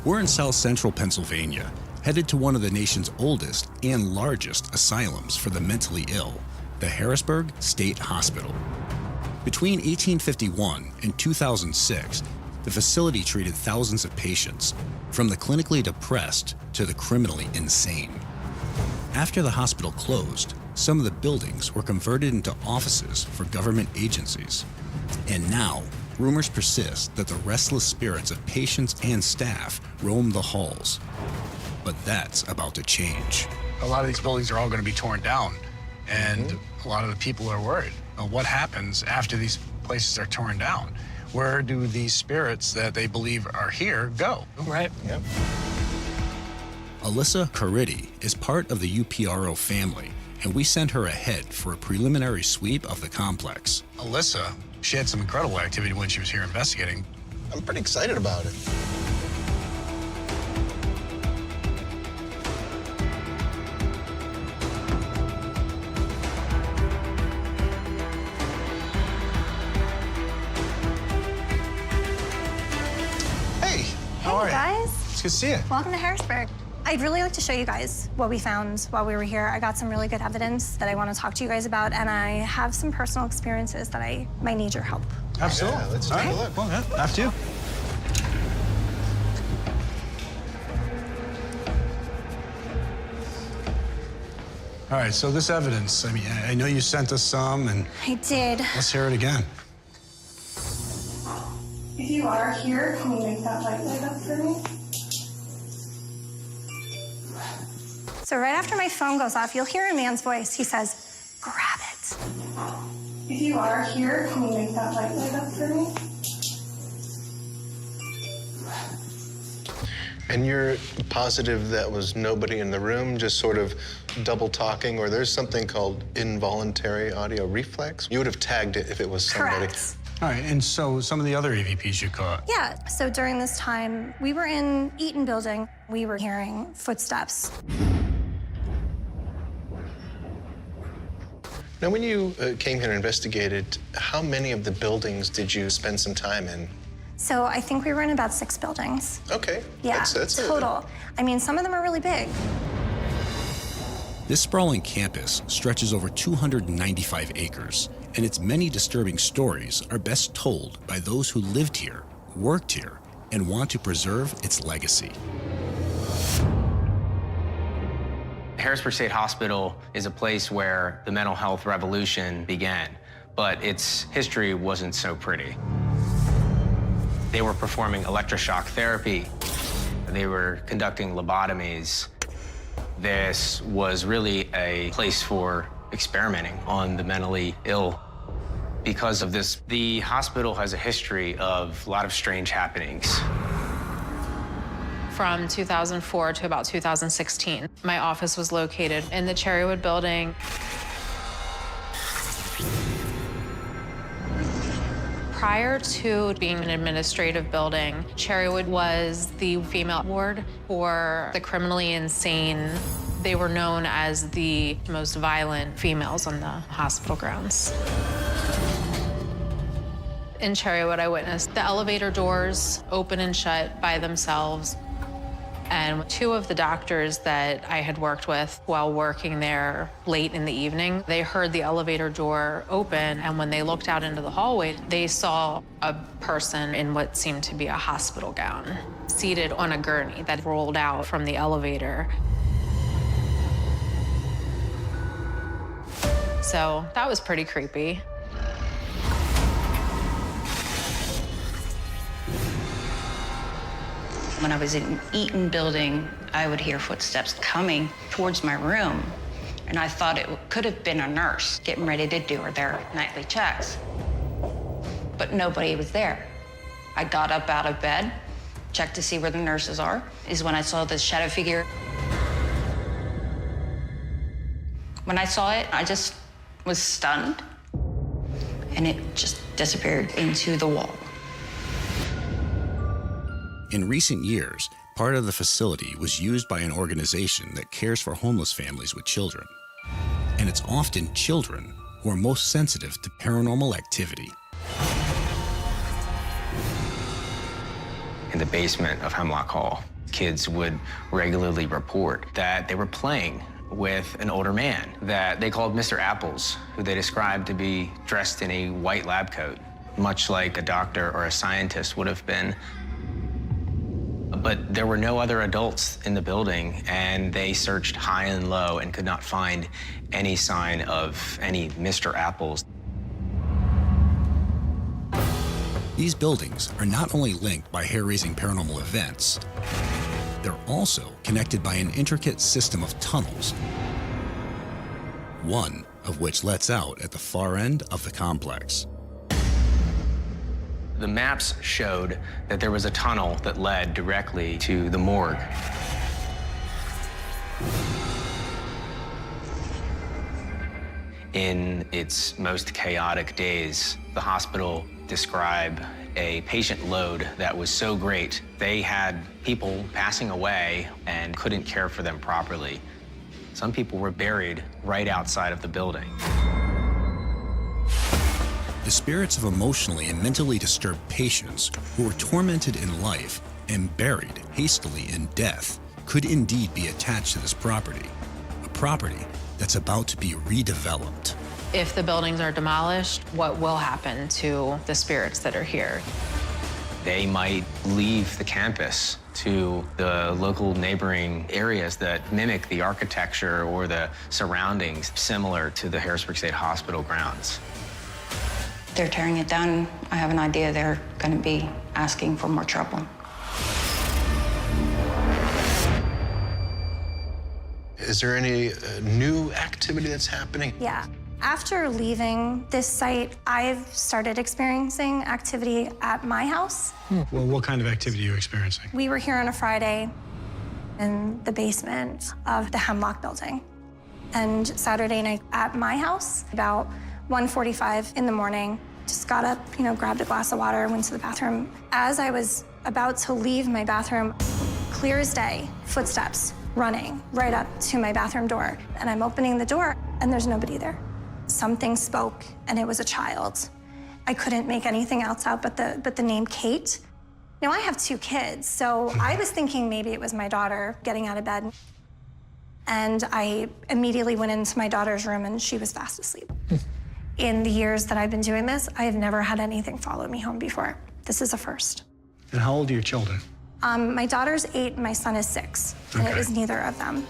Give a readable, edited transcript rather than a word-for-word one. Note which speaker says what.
Speaker 1: We're in South Central Pennsylvania, headed to one of the nation's oldest and largest asylums for the mentally ill, the Harrisburg State Hospital. Between 1851 and 2006, the facility treated thousands of patients, from the clinically depressed to the criminally insane. After the hospital closed, some of the buildings were converted into offices for government agencies. And now, rumors persist that the restless spirits of patients and staff roam the halls. But that's about to change.
Speaker 2: A lot of these buildings are all going to be torn down, and a lot of the people are worried. What happens after these places are torn down? Where do these spirits that they believe are here go?
Speaker 3: Right. Yep.
Speaker 1: Alyssa Caridi is part of the UPRO family, and we sent her ahead for a preliminary sweep of the complex.
Speaker 2: Alyssa, she had some incredible activity when she was here investigating.
Speaker 3: I'm pretty excited about it.
Speaker 2: Hey, how are you?
Speaker 4: Guys.
Speaker 2: It's good to see you.
Speaker 4: Welcome to Harrisburg. I'd really like to show you guys what we found while we were here. I got some really good evidence that I want to talk to you guys about, and I have some personal experiences that I might need your help.
Speaker 2: Absolutely.
Speaker 3: Yeah, let's take a look.
Speaker 2: Well, yeah, after you. All right, so this evidence, I mean, I know you sent us some, and
Speaker 4: I did.
Speaker 2: let's hear it again.
Speaker 4: If you are here, can you make that light up for me? So right after my phone goes off, you'll hear a man's voice. He says, grab it. If you are here, can you make that light up for me?
Speaker 3: And you're positive that was nobody in the room, just sort of double talking, or there's something called involuntary audio reflex? You would have tagged it if it was somebody.
Speaker 4: Correct.
Speaker 2: All right, and so some of the other EVPs you caught.
Speaker 4: Yeah, so during this time, we were in Eaton Building. We were hearing footsteps.
Speaker 3: Now, when you came here and investigated, how many of the buildings did you spend some time in?
Speaker 4: So I think we were in about 6 buildings.
Speaker 3: Okay.
Speaker 4: Yeah,
Speaker 3: that's
Speaker 4: total. I mean, some of them are really big.
Speaker 1: This sprawling campus stretches over 295 acres, and its many disturbing stories are best told by those who lived here, worked here, and want to preserve its legacy.
Speaker 5: Harrisburg State Hospital is a place where the mental health revolution began, but its history wasn't so pretty. They were performing electroshock therapy. They were conducting lobotomies. This was really a place for experimenting on the mentally ill. Because of this, the hospital has a history of a lot of strange happenings.
Speaker 6: From 2004 to about 2016, my office was located in the Cherrywood building. Prior to being an administrative building, Cherrywood was the female ward for the criminally insane. They were known as the most violent females on the hospital grounds. In Cherrywood, I witnessed the elevator doors open and shut by themselves. And 2 of the doctors that I had worked with while working there late in the evening, they heard the elevator door open, and when they looked out into the hallway, they saw a person in what seemed to be a hospital gown, seated on a gurney that rolled out from the elevator. So that was pretty creepy.
Speaker 7: When I was in Eaton Building, I would hear footsteps coming towards my room, and I thought it could have been a nurse getting ready to do their nightly checks. But nobody was there. I got up out of bed, checked to see where the nurses are, is when I saw this shadow figure. When I saw it, I just was stunned, and it just disappeared into the wall.
Speaker 1: In recent years, part of the facility was used by an organization that cares for homeless families with children. And it's often children who are most sensitive to paranormal activity.
Speaker 5: In the basement of Hemlock Hall, Kids would regularly report that they were playing with an older man that they called Mr. Apples, who they described to be dressed in a white lab coat, much like a doctor or a scientist would have been. But there were no other adults in the building, and they searched high and low and could not find any sign of any Mr. Apples.
Speaker 1: These buildings are not only linked by hair-raising paranormal events, they're also connected by an intricate system of tunnels, one of which lets out at the far end of the complex.
Speaker 5: The maps showed that there was a tunnel that led directly to the morgue. In its most chaotic days, the hospital described a patient load that was so great, they had people passing away and couldn't care for them properly. Some people were buried right outside of the building.
Speaker 1: The spirits of emotionally and mentally disturbed patients who were tormented in life and buried hastily in death could indeed be attached to this property, a property that's about to be redeveloped.
Speaker 6: If the buildings are demolished, what will happen to the spirits that are here?
Speaker 5: They might leave the campus to the local neighboring areas that mimic the architecture or the surroundings similar to the Harrisburg State Hospital grounds.
Speaker 7: They're tearing it down. I have an idea they're going to be asking for more trouble.
Speaker 3: Is there any new activity that's happening?
Speaker 4: Yeah. After leaving this site, I've started experiencing activity at my house.
Speaker 2: Well, what kind of activity are you experiencing?
Speaker 4: We were here on a Friday in the basement of the Hemlock building. And Saturday night at my house, about 1:45 in the morning, just got up, grabbed a glass of water, went to the bathroom. As I was about to leave my bathroom, clear as day, footsteps running right up to my bathroom door. And I'm opening the door, and there's nobody there. Something spoke, and it was a child. I couldn't make anything else out but the name Kate. Now, I have 2 kids, so I was thinking maybe it was my daughter getting out of bed. And I immediately went into my daughter's room, and she was fast asleep. In the years that I've been doing this, I have never had anything follow me home before. This is a first.
Speaker 2: And how old are your children?
Speaker 4: My daughter's 8, my son is 6, and it
Speaker 2: Okay.
Speaker 4: was neither of them.